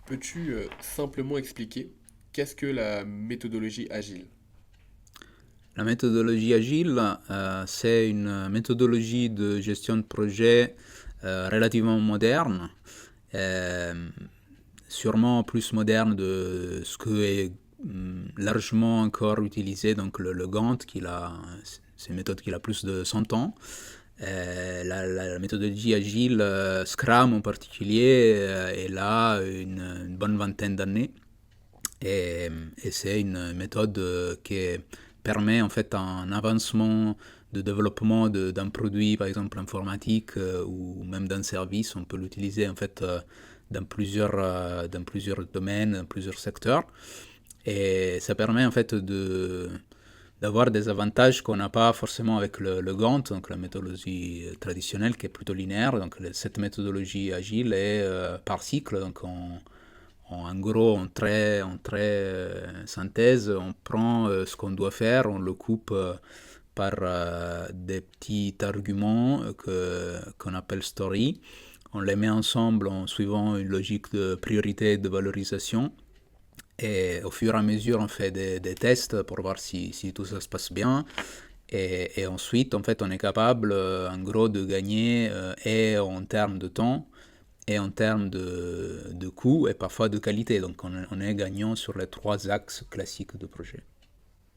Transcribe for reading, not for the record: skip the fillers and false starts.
Peux-tu simplement expliquer qu'est-ce que la méthodologie agile? La méthodologie agile, c'est une méthodologie de gestion de projet relativement moderne, euh, sûrement plus moderne de ce que est largement encore utilisé, donc le Gantt, c'est une méthode qui a plus de 100 ans. La méthodologie agile, Scrum en particulier, elle a une bonne vingtaine d'années. Et, et c'est une méthode qui permet en fait un avancement de développement d'un produit, par exemple informatique ou même d'un service. On peut l'utiliser en fait dans plusieurs domaines, dans plusieurs secteurs. Et ça permet en fait d'avoir des avantages qu'on n'a pas forcément avec le Gantt, donc la méthodologie traditionnelle qui est plutôt linéaire. Donc cette méthodologie agile est par cycle, donc en gros, en très synthèse, on prend ce qu'on doit faire, on le coupe par des petits arguments qu'on appelle story. On les met ensemble en suivant une logique de priorité et de valorisation. Et au fur et à mesure, on fait des tests pour voir si tout ça se passe bien. Et ensuite, en fait, on est capable, en gros, de gagner et en termes de temps et en termes de coût et parfois de qualité. Donc, on est gagnant sur les trois axes classiques de projet.